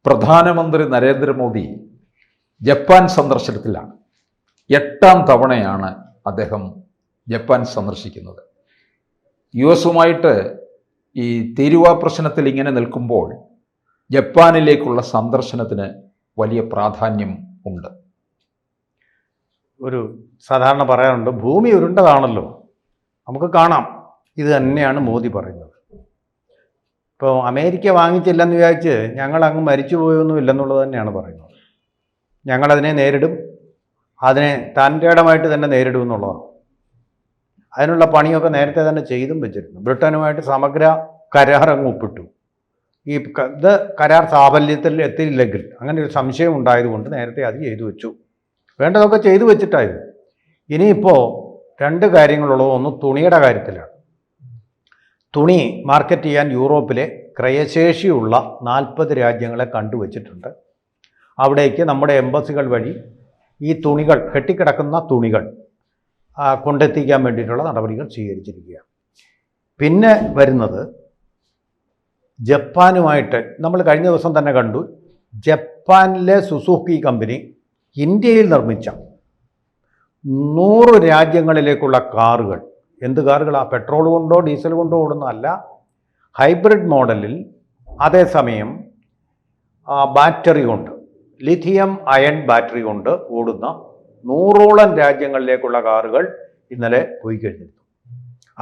പ്രധാനമന്ത്രി നരേന്ദ്രമോദി ജപ്പാൻ സന്ദർശനത്തിലാണ്. 8ാം തവണയാണ് അദ്ദേഹം ജപ്പാൻ സന്ദർശിക്കുന്നത്. US-ഉമായിട്ട് ഈ തീരുവ പ്രശ്നത്തിൽ ഇങ്ങനെ നിൽക്കുമ്പോൾ ജപ്പാനിലേക്കുള്ള സന്ദർശനത്തിന് വലിയ പ്രാധാന്യം ഉണ്ട്. ഒരു സാധാരണ പറയാറുണ്ട്, ഭൂമി ഉരുണ്ടതാണല്ലോ. നമുക്ക് കാണാം, ഇത് തന്നെയാണ് മോദി പറയുന്നത്. ഇപ്പോൾ അമേരിക്ക വാങ്ങിച്ചില്ലെന്ന് വിചാരിച്ച് ഞങ്ങൾ അങ്ങ് മരിച്ചുപോയൊന്നും ഇല്ലെന്നുള്ളത് തന്നെയാണ് പറയുന്നത്. ഞങ്ങളതിനെ നേരിടും, അതിനെ തൻ്റെടമായിട്ട് തന്നെ നേരിടും എന്നുള്ളതാണ്. അതിനുള്ള പണിയൊക്കെ നേരത്തെ തന്നെ ചെയ്തും വെച്ചിരുന്നു. ബ്രിട്ടനുമായിട്ട് സമഗ്ര കരാർ അങ്ങ് ഒപ്പിട്ടു. ഇത് കരാർ സാഫല്യത്തിൽ എത്തിയില്ലെങ്കിൽ അങ്ങനെ ഒരു സംശയം ഉണ്ടായതുകൊണ്ട് നേരത്തെ അത് ചെയ്തു വെച്ചു. വേണ്ടതൊക്കെ ചെയ്തു വെച്ചിട്ടായിരുന്നു. ഇനിയിപ്പോൾ 2 കാര്യങ്ങളുള്ളത്. ഒന്ന് തുണിയുടെ കാര്യത്തിലാണ്. തുണി മാർക്കറ്റ് ചെയ്യാൻ യൂറോപ്പിലെ ക്രയശേഷിയുള്ള 40 രാജ്യങ്ങളെ കണ്ടുവച്ചിട്ടുണ്ട്. അവിടേക്ക് നമ്മുടെ എംബസികൾ വഴി ഈ തുണികൾ, കെട്ടിക്കിടക്കുന്ന തുണികൾ കൊണ്ടെത്തിക്കാൻ വേണ്ടിയിട്ടുള്ള നടപടികൾ സ്വീകരിച്ചിരിക്കുകയാണ്. പിന്നെ വരുന്നത് ജപ്പാനുമായിട്ട് നമ്മൾ കഴിഞ്ഞ ദിവസം തന്നെ കണ്ടു. ജപ്പാനിലെ സുസുക്കി കമ്പനി ഇന്ത്യയിൽ നിർമ്മിച്ച 100 രാജ്യങ്ങളിലേക്കുള്ള കാറുകൾ, എന്ത് കാറുകളാണ്? പെട്രോൾ കൊണ്ടോ ഡീസൽ കൊണ്ടോ ഓടുന്നതല്ല, ഹൈബ്രിഡ് മോഡലിൽ, അതേസമയം ബാറ്ററി കൊണ്ട്, ലിഥിയം അയൺ ബാറ്ററി കൊണ്ട് ഓടുന്ന 100ഓളം രാജ്യങ്ങളിലേക്കുള്ള കാറുകൾ ഇന്നലെ പോയി കഴിഞ്ഞിരുന്നു.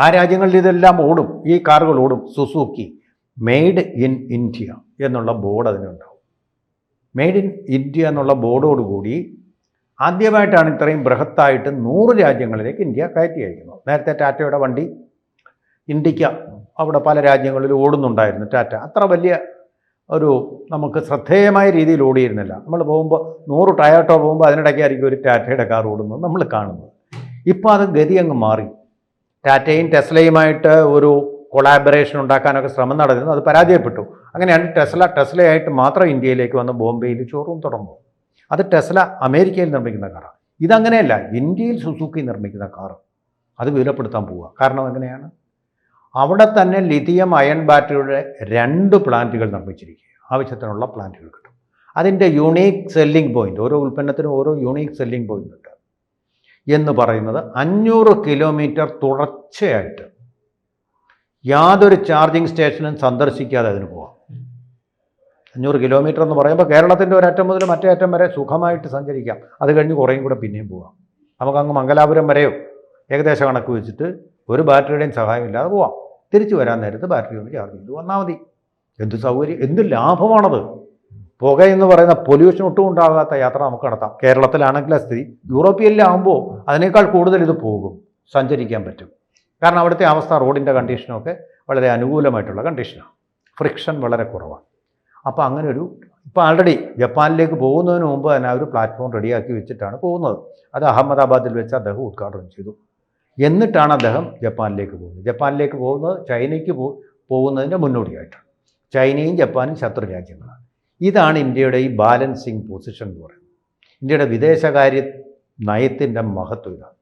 ആ രാജ്യങ്ങളിൽ ഇതെല്ലാം ഓടും, ഈ കാറുകൾ ഓടും. സുസുക്കി മെയ്ഡ് ഇൻ ഇന്ത്യ എന്നുള്ള ബോർഡ് അതിനുണ്ടാവും. മെയ്ഡ് ഇൻ ഇന്ത്യ എന്നുള്ള ബോർഡോടുകൂടി ആദ്യമായിട്ടാണ് ഇത്രയും ബൃഹത്തായിട്ട് 100 രാജ്യങ്ങളിലേക്ക് ഇന്ത്യ കയറ്റി അയക്കുന്നത്. നേരത്തെ ടാറ്റയുടെ വണ്ടി ഇന്ത്യക്ക് അവിടെ പല രാജ്യങ്ങളിലും ഓടുന്നുണ്ടായിരുന്നു. ടാറ്റ അത്ര വലിയ ഒരു നമുക്ക് ശ്രദ്ധേയമായ രീതിയിൽ ഓടിയിരുന്നില്ല. നമ്മൾ പോകുമ്പോൾ 100 ടയോട്ടോ പോകുമ്പോൾ അതിനിടയ്ക്കായിരിക്കും ഒരു ടാറ്റയുടെ കാർ ഓടുന്നത് നമ്മൾ കാണുന്നത്. ഇപ്പോൾ അത് ഗതി അങ്ങ് മാറി. ടാറ്റയും ടെസ്ലയുമായിട്ട് ഒരു കൊളാബറേഷൻ ഉണ്ടാക്കാനൊക്കെ ശ്രമം നടന്നിരുന്നു, അത് പരാജയപ്പെട്ടു. അങ്ങനെയാണ് ടെസ്ലയായിട്ട് മാത്രം ഇന്ത്യയിലേക്ക് വന്ന് ബോംബെയിൽ ഷോറൂം തുടങ്ങും. അത് ടെസ്ല അമേരിക്കയിൽ നിർമ്മിക്കുന്ന കാറാണ്. ഇതങ്ങനെയല്ല, ഇന്ത്യയിൽ സുസുക്കി നിർമ്മിക്കുന്ന കാർ അത് വിപുലപ്പെടുത്താൻ പോവുക. കാരണം എങ്ങനെയാണ്? അവിടെ തന്നെ ലിഥിയം അയൺ ബാറ്ററിയുടെ 2 പ്ലാന്റുകൾ നിർമ്മിച്ചിരിക്കുക. ആവശ്യത്തിനുള്ള പ്ലാന്റുകൾ കിട്ടും. അതിൻ്റെ യൂണീക്ക് സെല്ലിംഗ് പോയിൻ്റ്, ഓരോ ഉൽപ്പന്നത്തിനും ഓരോ യൂണീക്ക് സെല്ലിംഗ് പോയിൻ്റ് ഉണ്ട് എന്ന് പറയുന്നത് 500 കിലോമീറ്റർ തുടർച്ചയായിട്ട് യാതൊരു ചാർജിങ് സ്റ്റേഷനും സന്ദർശിക്കാതെ അതിന് പോകാം. 500 കിലോമീറ്റർ എന്ന് പറയുമ്പോൾ കേരളത്തിൻ്റെ ഒരറ്റം മുതൽ മറ്റേ അറ്റം വരെ സുഖമായിട്ട് സഞ്ചരിക്കാം. അത് കഴിഞ്ഞ് കുറേയും കൂടെ പിന്നെയും പോകാം. നമുക്കങ്ങ് മംഗലാപുരം വരെയോ ഏകദേശം കണക്ക് വെച്ചിട്ട് ഒരു ബാറ്ററിയുടെയും സഹായമില്ലാതെ പോവാം. തിരിച്ചു വരാൻ നേരത്ത് ബാറ്ററി ഒന്ന് ചാർജ് ചെയ്ത് വന്നാൽ മതി. എന്ത് സൗകര്യം, എന്ത് ലാഭമാണത്! പുക എന്ന് പറയുന്ന പൊല്യൂഷൻ ഒട്ടും ഉണ്ടാകാത്ത യാത്ര നമുക്ക് നടത്താം. കേരളത്തിലാണെങ്കിൽ സ്ഥിതി, യൂറോപ്പിയനിലാകുമ്പോൾ അതിനേക്കാൾ കൂടുതൽ ഇത് പോകും, സഞ്ചരിക്കാൻ പറ്റും. കാരണം അവിടുത്തെ അവസ്ഥ, റോഡിൻ്റെ കണ്ടീഷനൊക്കെ വളരെ അനുകൂലമായിട്ടുള്ള കണ്ടീഷനാണ്. ഫ്രിക്ഷൻ വളരെ കുറവാണ്. അപ്പോൾ അങ്ങനെ ഇപ്പോൾ ആൾറെഡി ജപ്പാനിലേക്ക് പോകുന്നതിന് മുമ്പ് തന്നെ ഒരു പ്ലാറ്റ്ഫോം റെഡിയാക്കി വെച്ചിട്ടാണ് പോകുന്നത്. അത് അഹമ്മദാബാദിൽ വെച്ച് അദ്ദേഹം ഉദ്ഘാടനം ചെയ്തു. എന്നിട്ടാണ് അദ്ദേഹം ജപ്പാനിലേക്ക് പോകുന്നത്. ജപ്പാനിലേക്ക് പോകുന്നത് ചൈനയ്ക്ക് പോകുന്നതിൻ്റെ മുന്നോടിയായിട്ടാണ്. ചൈനയും ജപ്പാനും ശത്രു രാജ്യങ്ങളാണ്. ഇതാണ് ഇന്ത്യയുടെ ഈ ബാലൻസിങ് പൊസിഷൻ എന്ന് പറയുന്നത്. ഇന്ത്യയുടെ വിദേശകാര്യ നയത്തിൻ്റെ മഹത്വം ഇതാണ്.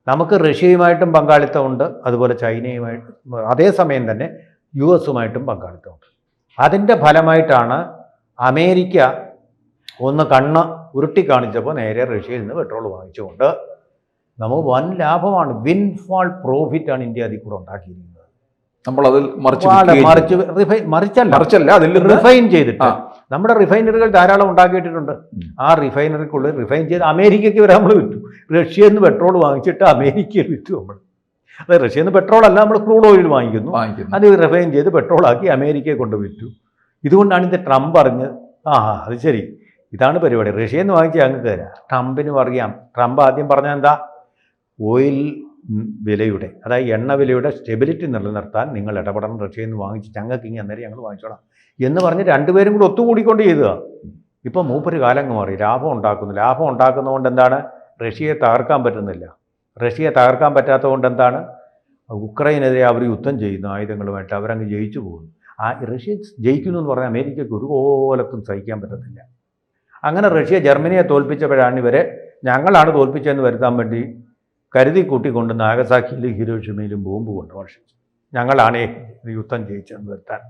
നമുക്ക് റഷ്യയുമായിട്ടും പങ്കാളിത്തമുണ്ട്, അതുപോലെ ചൈനയുമായിട്ട്, അതേസമയം തന്നെ US-ഉമായിട്ടും പങ്കാളിത്തമുണ്ട്. അതിൻ്റെ ഫലമായിട്ടാണ് അമേരിക്ക ഒന്ന് കണ്ണ് ഉരുട്ടി കാണിച്ചപ്പോൾ നേരെ റഷ്യയിൽ നിന്ന് പെട്രോൾ വാങ്ങിച്ചുകൊണ്ട് നമുക്ക് വൻ ലാഭമാണ്, വിൻഫാൾ പ്രോഫിറ്റാണ് ഇന്ത്യ അതിൽ കൂടെ ഉണ്ടാക്കിയിരിക്കുന്നത്. നമ്മളതിൽ മറിച്ചല്ല അതിൽ റിഫൈൻ ചെയ്തിട്ട് നമ്മുടെ റിഫൈനറികൾ ധാരാളം ഉണ്ടാക്കിയിട്ടുണ്ട്. ആ റിഫൈനറിക്കുള്ളിൽ റിഫൈൻ ചെയ്ത് അമേരിക്കയ്ക്ക് വരെ നമ്മൾ വിറ്റു. റഷ്യയിൽ നിന്ന് പെട്രോൾ വാങ്ങിച്ചിട്ട് അമേരിക്കയിൽ വിറ്റു നമ്മൾ. അത് റഷ്യയിൽ നിന്ന് പെട്രോൾ അല്ല, നമ്മൾ ക്രൂഡ് ഓയിൽ വാങ്ങിക്കുന്നു, അത് റിഫൈൻ ചെയ്ത് പെട്രോളാക്കി അമേരിക്കയെ കൊണ്ട് വിറ്റു. ഇതുകൊണ്ടാണ് ഇത് ട്രംപ് അറിഞ്ഞ് അത് ശരി, ഇതാണ് പരിപാടി, റഷ്യയിൽ നിന്ന് വാങ്ങിച്ച് ഞങ്ങൾക്ക് തരാം. ട്രംപിനും അറിയാം. ട്രംപ് ആദ്യം പറഞ്ഞാൽ എന്താ, ഓയിൽ വിലയുടെ, അതായത് എണ്ണ വിലയുടെ സ്റ്റെബിലിറ്റി നിലനിർത്താൻ നിങ്ങൾ ഇടപെടണം, റഷ്യയിൽ നിന്ന് വാങ്ങിച്ച് ഞങ്ങൾക്ക് ഇങ്ങനെ അന്നേരം ഞങ്ങൾ വാങ്ങിച്ചോളാം എന്ന് പറഞ്ഞ് 2 പേരും കൂടി ഒത്തുകൂടിക്കൊണ്ട് ചെയ്തതാണ്. ഇപ്പോൾ മൂപ്പര് കാലങ്ങ് മാറി, ലാഭം ഉണ്ടാക്കുന്നതുകൊണ്ട് എന്താണ്, റഷ്യയെ തകർക്കാൻ പറ്റുന്നില്ല. റഷ്യയെ തകർക്കാൻ പറ്റാത്തതുകൊണ്ട് എന്താണ്, ഉക്രൈനെതിരെ അവർ യുദ്ധം ചെയ്യുന്നു ആയുധങ്ങളുമായിട്ട്, അവരങ്ങ് ജയിച്ചു പോകുന്നു. റഷ്യ ജയിക്കുന്നു എന്ന് പറഞ്ഞാൽ അമേരിക്കയ്ക്ക് ഒരു കോലത്തും സഹിക്കാൻ പറ്റത്തില്ല. അങ്ങനെ റഷ്യ ജർമ്മനിയെ തോൽപ്പിച്ചപ്പോഴാണ് ഇവരെ ഞങ്ങളാണ് തോൽപ്പിച്ചതെന്ന് വരുത്താൻ വേണ്ടി കരുതി കൂട്ടിക്കൊണ്ട് നാഗസാക്കിയിലും ഹിരോഷിമയിലും ബോംബ് കൊണ്ട് വർഷിച്ചു. ഞങ്ങളാണ് യുദ്ധം ജയിച്ചതെന്ന് വരുത്താൻ.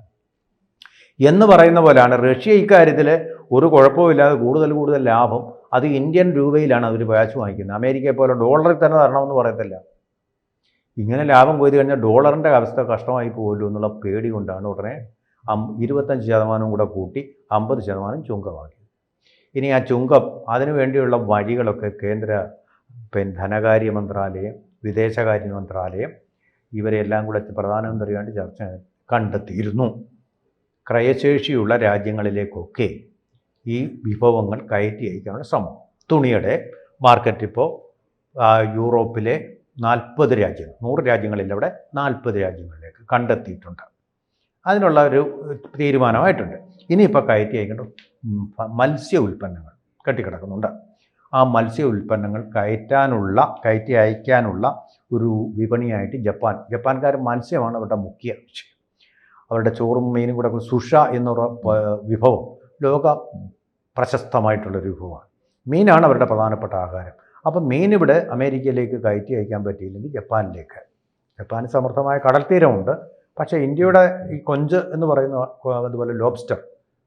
എന്ന് പറയുന്ന പോലെയാണ് റഷ്യ ഇക്കാര്യത്തിൽ ഒരു കുഴപ്പമില്ലാതെ കൂടുതൽ ലാഭം അത് ഇന്ത്യൻ രൂപയിലാണ് അവർ വാച്ച് വാങ്ങിക്കുന്നത്. അമേരിക്കയെ പോലെ ഡോളറിൽ തന്നെ തരണമെന്ന് പറയത്തില്ല. ഇങ്ങനെ ലാഭം കൊയ്ത് കഴിഞ്ഞാൽ ഡോളറിൻ്റെ അവസ്ഥ കഷ്ടമായി പോകുമല്ലോ എന്നുള്ള പേടി കൊണ്ടാണ് ഉടനെ 25% കൂടെ കൂട്ടി 50% ചുങ്കമാക്കി. ഇനി ആ ചുങ്കം അതിനു വേണ്ടിയുള്ള വഴികളൊക്കെ കേന്ദ്ര ധനകാര്യ മന്ത്രാലയം, വിദേശകാര്യ മന്ത്രാലയം ഇവരെല്ലാം കൂടെ പ്രധാനമന്ത്രിയായിട്ട് ചർച്ച കണ്ടെത്തിയിരുന്നു. ക്രയശേഷിയുള്ള രാജ്യങ്ങളിലേക്കൊക്കെ ഈ വിഭവങ്ങൾ കയറ്റി അയക്കാനുള്ള ശ്രമം. തുണിയുടെ മാർക്കറ്റ് ഇപ്പോൾ യൂറോപ്പിലെ 40 രാജ്യങ്ങൾ, 100 രാജ്യങ്ങളിൽ അവിടെ 40 രാജ്യങ്ങളിലേക്ക് കണ്ടെത്തിയിട്ടുണ്ട്. അതിനുള്ള ഒരു തീരുമാനമായിട്ടുണ്ട്. ഇനിയിപ്പോൾ കയറ്റി അയക്കേണ്ട മത്സ്യ ഉൽപ്പന്നങ്ങൾ കെട്ടിക്കിടക്കുന്നുണ്ട്. ആ മത്സ്യ ഉൽപ്പന്നങ്ങൾ കയറ്റി അയക്കാനുള്ള ഒരു വിപണിയായിട്ട് ജപ്പാൻകാർ മത്സ്യമാണ് അവരുടെ മുഖ്യ വിഷയം. അവരുടെ ചോറും മീനും കൂടെ സുഷ എന്നുള്ള വിഭവം ലോക പ്രശസ്തമായിട്ടുള്ളൊരു വിഭവമാണ്. മീനാണ് അവരുടെ പ്രധാനപ്പെട്ട ആഹാരം. അപ്പം മീൻ ഇവിടെ അമേരിക്കയിലേക്ക് കയറ്റി അയക്കാൻ പറ്റിയില്ലെങ്കിൽ ജപ്പാനിലേക്ക്. ജപ്പാന് സമൃദ്ധമായ കടൽ തീരമുണ്ട്. പക്ഷേ ഇന്ത്യയുടെ ഈ കൊഞ്ച് എന്ന് പറയുന്ന അതുപോലെ ലോബ്സ്റ്റർ,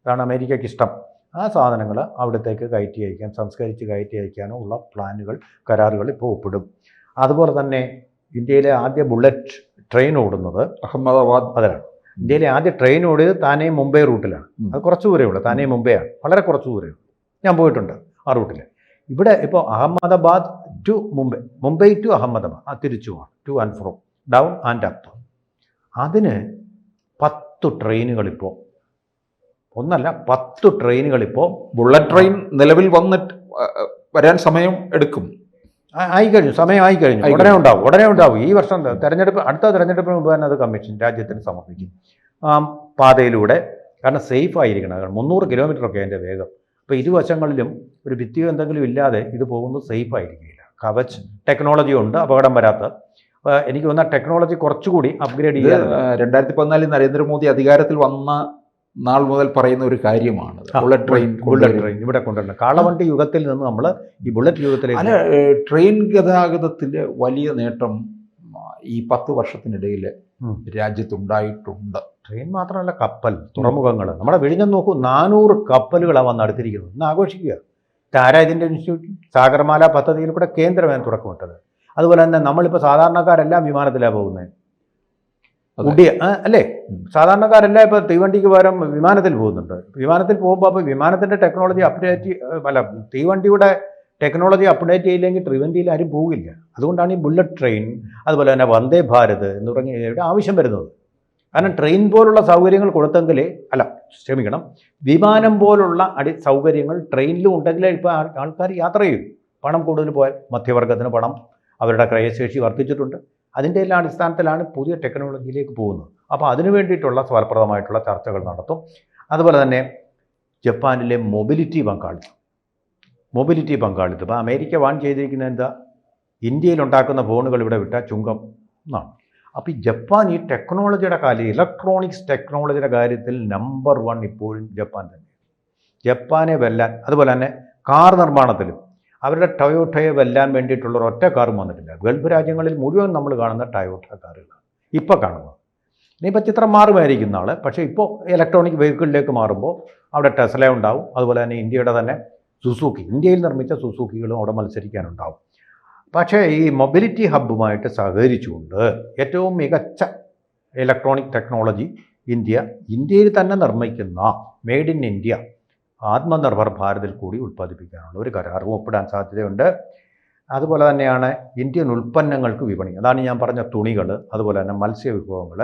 അതാണ് അമേരിക്കയ്ക്ക് ഇഷ്ടം. ആ സാധനങ്ങൾ അവിടത്തേക്ക് കയറ്റി അയക്കാൻ, സംസ്കരിച്ച് കയറ്റി അയക്കാനോ ഉള്ള കരാറുകൾ ഇപ്പോൾ ഒപ്പിടും. അതുപോലെ തന്നെ ഇന്ത്യയിലെ ആദ്യ ബുള്ളറ്റ് ട്രെയിൻ ഓടുന്നത് അഹമ്മദാബാദ് അതിലാണ്. ഇന്ത്യയിലെ ആദ്യ ട്രെയിൻ ഓടിയത് താനെ മുംബൈ റൂട്ടിലാണ്. അത് കുറച്ച് ദൂരേ ഉള്ളൂ. താനെ മുംബൈയാണ്, വളരെ കുറച്ച് ദൂരേ ഉള്ളൂ. ഞാൻ പോയിട്ടുണ്ട് ആ റൂട്ടിൽ. ഇവിടെ ഇപ്പോൾ അഹമ്മദാബാദ് ടു മുംബൈ ടു അഹമ്മദാബാദ് തിരിച്ചു പോകണം, two and fro, down and up. അതിന് 10 ട്രെയിനുകളിപ്പോൾ, ഒന്നല്ല 10 ട്രെയിനുകളിപ്പോൾ ബുള്ളറ്റ് ട്രെയിൻ നിലവിൽ വന്നിട്ട് വരാൻ സമയം എടുക്കും. ആയിക്കഴിഞ്ഞു, സമയം ആയിക്കഴിഞ്ഞു. ഉടനെ ഉണ്ടാവും. ഈ വർഷം അടുത്ത തെരഞ്ഞെടുപ്പിന് മുമ്പ് തന്നെ അത് കമ്മീഷൻ രാജ്യത്തിന് സമർപ്പിക്കും. പാതയിലൂടെ, കാരണം സേഫ് ആയിരിക്കണം. 300 കിലോമീറ്ററൊക്കെ അതിൻ്റെ വേഗം. അപ്പോൾ ഇരുവശങ്ങളിലും ഒരു ഭിത്തിയോ എന്തെങ്കിലും ഇല്ലാതെ ഇത് പോകുന്നത് സേഫ് ആയിരിക്കില്ല. കവച് ടെക്നോളജി ഉണ്ട്, അപകടം വരാത്ത. എനിക്ക് തോന്നുന്ന ടെക്നോളജി കുറച്ചുകൂടി അപ്ഗ്രേഡ് ചെയ്യാൻ 2014 നരേന്ദ്രമോദി അധികാരത്തിൽ വന്ന നാൾ മുതൽ പറയുന്ന ഒരു കാര്യമാണ് ബുള്ളറ്റ് ട്രെയിൻ ഇവിടെ കൊണ്ടുവരണം. കാളവണ്ടി യുഗത്തിൽ നിന്ന് നമ്മൾ ഈ ബുള്ളറ്റ് യുഗത്തിലേക്ക്. അല്ല, ട്രെയിൻ ഗതാഗതത്തിൻ്റെ വലിയ നേട്ടം ഈ 10 വർഷത്തിനിടയിൽ രാജ്യത്തുണ്ടായിട്ടുണ്ട്. ട്രെയിൻ മാത്രമല്ല, കപ്പൽ, തുറമുഖങ്ങൾ. നമ്മുടെ വിഴിഞ്ഞം നോക്കൂ, 400 കപ്പലുകളാണ് വന്ന് അടുത്തിരിക്കുന്നത്. ഇന്ന് ആഘോഷിക്കുക. താരാജിൻ്റെ ഇൻസ്റ്റിറ്റ്യൂട്ട് സാഗർമാല പദ്ധതിയിൽ കൂടെ കേന്ദ്രമാണ് തുടക്കമിട്ടത്. അതുപോലെ തന്നെ നമ്മളിപ്പോൾ സാധാരണക്കാരെല്ലാം വിമാനത്തിലാണ് പോകുന്നത്. അല്ലേ? സാധാരണക്കാരെല്ലാം ഇപ്പോൾ തീവണ്ടിക്ക് പകരം വിമാനത്തിൽ പോകുന്നുണ്ട്. വിമാനത്തിൽ പോകുമ്പോൾ അപ്പോൾ വിമാനത്തിൻ്റെ ടെക്നോളജി തീവണ്ടിയുടെ ടെക്നോളജി അപ്ഡേറ്റ് ചെയ്യില്ലെങ്കിൽ തീവണ്ടിയിൽ ആരും പോകില്ല. അതുകൊണ്ടാണ് ഈ ബുള്ളറ്റ് ട്രെയിൻ, അതുപോലെ തന്നെ വന്ദേ ഭാരത് എന്ന് തുടങ്ങിയവയുടെ ആവശ്യം വരുന്നത്. കാരണം ട്രെയിൻ പോലുള്ള സൗകര്യങ്ങൾ വിമാനം പോലുള്ള സൗകര്യങ്ങൾ ട്രെയിനിലും ഉണ്ടെങ്കിലേ ഇപ്പോൾ ആൾക്കാർ യാത്ര ചെയ്യും. പണം കൂടുതൽ പോയാൽ മധ്യവർഗത്തിന് പണം, അവരുടെ ക്രയശേഷി വർദ്ധിച്ചിട്ടുണ്ട്. അതിൻ്റെ എല്ലാ അടിസ്ഥാനത്തിലാണ് പുതിയ ടെക്നോളജിയിലേക്ക് പോകുന്നത്. അപ്പോൾ അതിനു വേണ്ടിയിട്ടുള്ള ഫലപ്രദമായിട്ടുള്ള ചർച്ചകൾ നടത്തും. അതുപോലെ തന്നെ ജപ്പാനിലെ മൊബിലിറ്റി പങ്കാളിത്തം. ഇപ്പോൾ അമേരിക്ക വാൺ ചെയ്തിരിക്കുന്നത് എന്താ? ഇന്ത്യയിലുണ്ടാക്കുന്ന ഫോണുകൾ ഇവിടെ വിട്ടാൽ ചുങ്കം എന്നാണ്. അപ്പോൾ ഈ ജപ്പാൻ ഈ ടെക്നോളജിയുടെ ഇലക്ട്രോണിക്സ് ടെക്നോളജിയുടെ കാര്യത്തിൽ നമ്പർ 1 ഇപ്പോഴും ജപ്പാൻ തന്നെ. ജപ്പാനെ വെല്ലാൻ, അതുപോലെ തന്നെ കാർ നിർമ്മാണത്തിലും അവരുടെ ടൊയോട്ടയെ വെല്ലാൻ വേണ്ടിയിട്ടുള്ള ഒറ്റ കാറും വന്നിട്ടില്ല. ഗൾഫ് രാജ്യങ്ങളിൽ മുഴുവൻ നമ്മൾ കാണുന്ന ടൊയോട്ട കാറുകളാണ് ഇപ്പോൾ കാണുന്നത്. ഇനിയിപ്പോൾ ചിത്രം മാറുമായിരിക്കും നാളെ. പക്ഷേ ഇപ്പോൾ ഇലക്ട്രോണിക് വെഹിക്കിളിലേക്ക് മാറുമ്പോൾ അവിടെ ടെസ്ല ഉണ്ടാവും. അതുപോലെ തന്നെ ഇന്ത്യയുടെ തന്നെ സുസുക്കി, ഇന്ത്യയിൽ നിർമ്മിച്ച സുസുക്കികളും അവിടെ മത്സരിക്കാനുണ്ടാവും. പക്ഷേ ഈ മൊബിലിറ്റി ഹബ്ബുമായിട്ട് സഹകരിച്ചുകൊണ്ട് ഏറ്റവും മികച്ച ഇലക്ട്രോണിക് ടെക്നോളജി ഇന്ത്യയിൽ തന്നെ നിർമ്മിക്കുന്ന മെയ്ഡ് ഇൻ ഇന്ത്യ ആത്മനിർഭർ ഭാരതിൽ കൂടി ഉൽപ്പാദിപ്പിക്കാനുള്ള ഒരു കരാറും ഒപ്പിടാൻ സാധ്യതയുണ്ട്. അതുപോലെ തന്നെയാണ് ഇന്ത്യൻ ഉൽപ്പന്നങ്ങൾക്ക് വിപണി. അതാണ് ഞാൻ പറഞ്ഞ തുണികൾ, അതുപോലെ തന്നെ മത്സ്യവിഭവങ്ങൾ,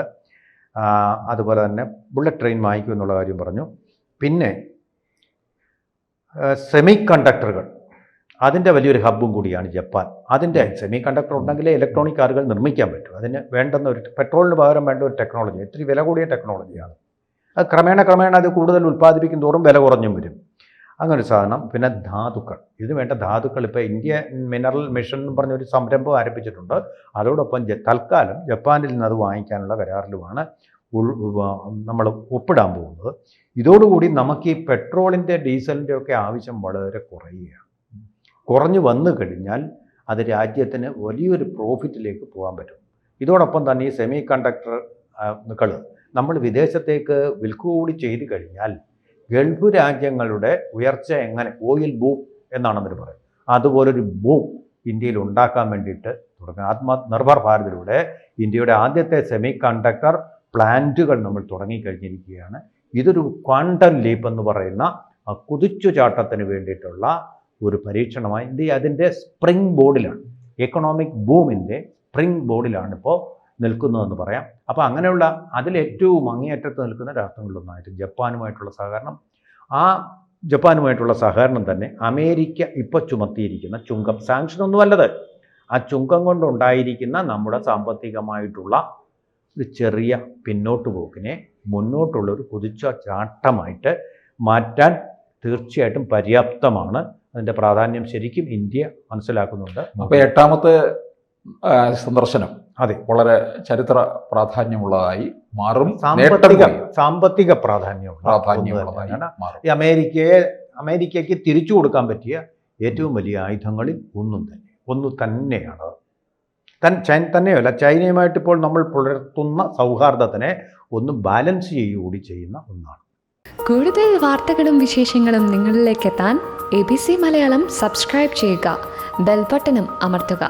അതുപോലെ തന്നെ ബുള്ളറ്റ് ട്രെയിൻ വാങ്ങിക്കും എന്നുള്ള കാര്യം പറഞ്ഞു. പിന്നെ സെമി കണ്ടക്ടറുകൾ, അതിൻ്റെ വലിയൊരു ഹബ്ബും കൂടിയാണ് ജപ്പാൻ. അതിൻ്റെ സെമി കണ്ടക്ടർ ഉണ്ടെങ്കിലേ ഇലക്ട്രോണിക് കാറുകൾ നിർമ്മിക്കാൻ പറ്റും. അതിന് വേണ്ടുന്ന പെട്രോളിന് പകരം വേണ്ട ഒരു ടെക്നോളജി, ഒത്തിരി വില കൂടിയ ടെക്നോളജിയാണ്. അത് ക്രമേണ അത് കൂടുതൽ ഉൽപ്പാദിപ്പിക്കും തോറും വില കുറഞ്ഞും വരും. അങ്ങനെ ഒരു സാധനം. പിന്നെ ധാതുക്കൾ, ഇതിന് വേണ്ട ധാതുക്കൾ ഇപ്പോൾ ഇന്ത്യ മിനറൽ മിഷൻ എന്ന് പറഞ്ഞൊരു സംരംഭം ആരംഭിച്ചിട്ടുണ്ട്. അതോടൊപ്പം തൽക്കാലം ജപ്പാനിൽ നിന്ന് അത് വാങ്ങിക്കാനുള്ള കരാറിലുമാണ് നമ്മൾ ഒപ്പിടാൻ പോകുന്നത്. ഇതോടുകൂടി നമുക്ക് ഈ പെട്രോളിൻ്റെ ഡീസലിൻ്റെ ഒക്കെ ആവശ്യം വളരെ കുറഞ്ഞു വന്നു കഴിഞ്ഞാൽ അത് രാജ്യത്തിന് വലിയൊരു പ്രോഫിറ്റിലേക്ക് പോകാൻ പറ്റും. ഇതോടൊപ്പം തന്നെ ഈ സെമി കണ്ടക്ടറുകൾ നമ്മൾ വിദേശത്തേക്ക് വിൽക്കുകൂടി ചെയ്തു കഴിഞ്ഞാൽ ഗൾഫ് രാജ്യങ്ങളുടെ ഉയർച്ച എങ്ങനെ ഓയിൽ ബൂം എന്നാണ് അവർ പറയുന്നത്, അതുപോലൊരു ബൂം ഇന്ത്യയിൽ ഉണ്ടാക്കാൻ വേണ്ടിയിട്ട് തുടങ്ങി. ആത്മനിർഭർ ഭാരതിലൂടെ ഇന്ത്യയുടെ ആദ്യത്തെ സെമി കണ്ടക്ടർ പ്ലാന്റുകൾ നമ്മൾ തുടങ്ങിക്കഴിഞ്ഞിരിക്കുകയാണ്. ഇതൊരു ക്വാണ്ടം ലീപ്പ് എന്ന് പറയുന്ന കുതിച്ചുചാട്ടത്തിന് വേണ്ടിയിട്ടുള്ള ഒരു പരീക്ഷണമായി ഇന്ത്യ അതിൻ്റെ സ്പ്രിംഗ് ബോർഡിലാണ്, എക്കണോമിക് ബൂമിൻ്റെ സ്പ്രിംഗ് ബോർഡിലാണ് ഇപ്പോൾ നിൽക്കുന്നതെന്ന് പറയാം. അപ്പോൾ അങ്ങനെയുള്ള അതിലേറ്റവും അങ്ങേയറ്റത്ത് നിൽക്കുന്ന രാഷ്ട്രങ്ങളിലൊന്നായിട്ട് ജപ്പാനുമായിട്ടുള്ള സഹകരണം, ആ ജപ്പാനുമായിട്ടുള്ള സഹകരണം തന്നെ അമേരിക്ക ഇപ്പോൾ ചുമത്തിയിരിക്കുന്ന ചുങ്കം, സാങ്ഷനൊന്നും അല്ലത്, ആ ചുങ്കം കൊണ്ടുണ്ടായിരിക്കുന്ന നമ്മുടെ സാമ്പത്തികമായിട്ടുള്ള ഒരു ചെറിയ പിന്നോട്ട് പോക്കിനെ മുന്നോട്ടുള്ളൊരു കുതിച്ച ചാട്ടമായിട്ട് മാറ്റാൻ തീർച്ചയായിട്ടും പര്യാപ്തമാണ്. അതിൻ്റെ പ്രാധാന്യം ശരിക്കും ഇന്ത്യ മനസ്സിലാക്കുന്നുണ്ട്. അപ്പോൾ 8ാമത്തെ സന്ദർശനം അതെ വളരെ ചരിത്ര പ്രാധാന്യമുള്ളതായി മാറും, സാമ്പത്തിക പ്രാധാന്യമുള്ളതായി മാറും. ഈ അമേരിക്കയ്ക്ക് തിരിച്ചു കൊടുക്കാൻ പറ്റിയ ഏറ്റവും വലിയ ആയുധങ്ങളിൽ ഒന്ന് തന്നെയാണ്. തന്നെയല്ല, ചൈനയുമായിട്ട് ഇപ്പോൾ നമ്മൾ പുലർത്തുന്ന സൗഹാർദ്ദത്തിനെ ഒന്ന് ബാലൻസ് ചെയ്യുകൂടി ചെയ്യുന്ന ഒന്നാണ്. കൂടുതൽ വാർത്തകളും വിശേഷങ്ങളും നിങ്ങളിലേക്ക് എത്താൻ ABC മലയാളം സബ്സ്ക്രൈബ് ചെയ്യുക, ബെൽ ബട്ടണും അമർത്തുക.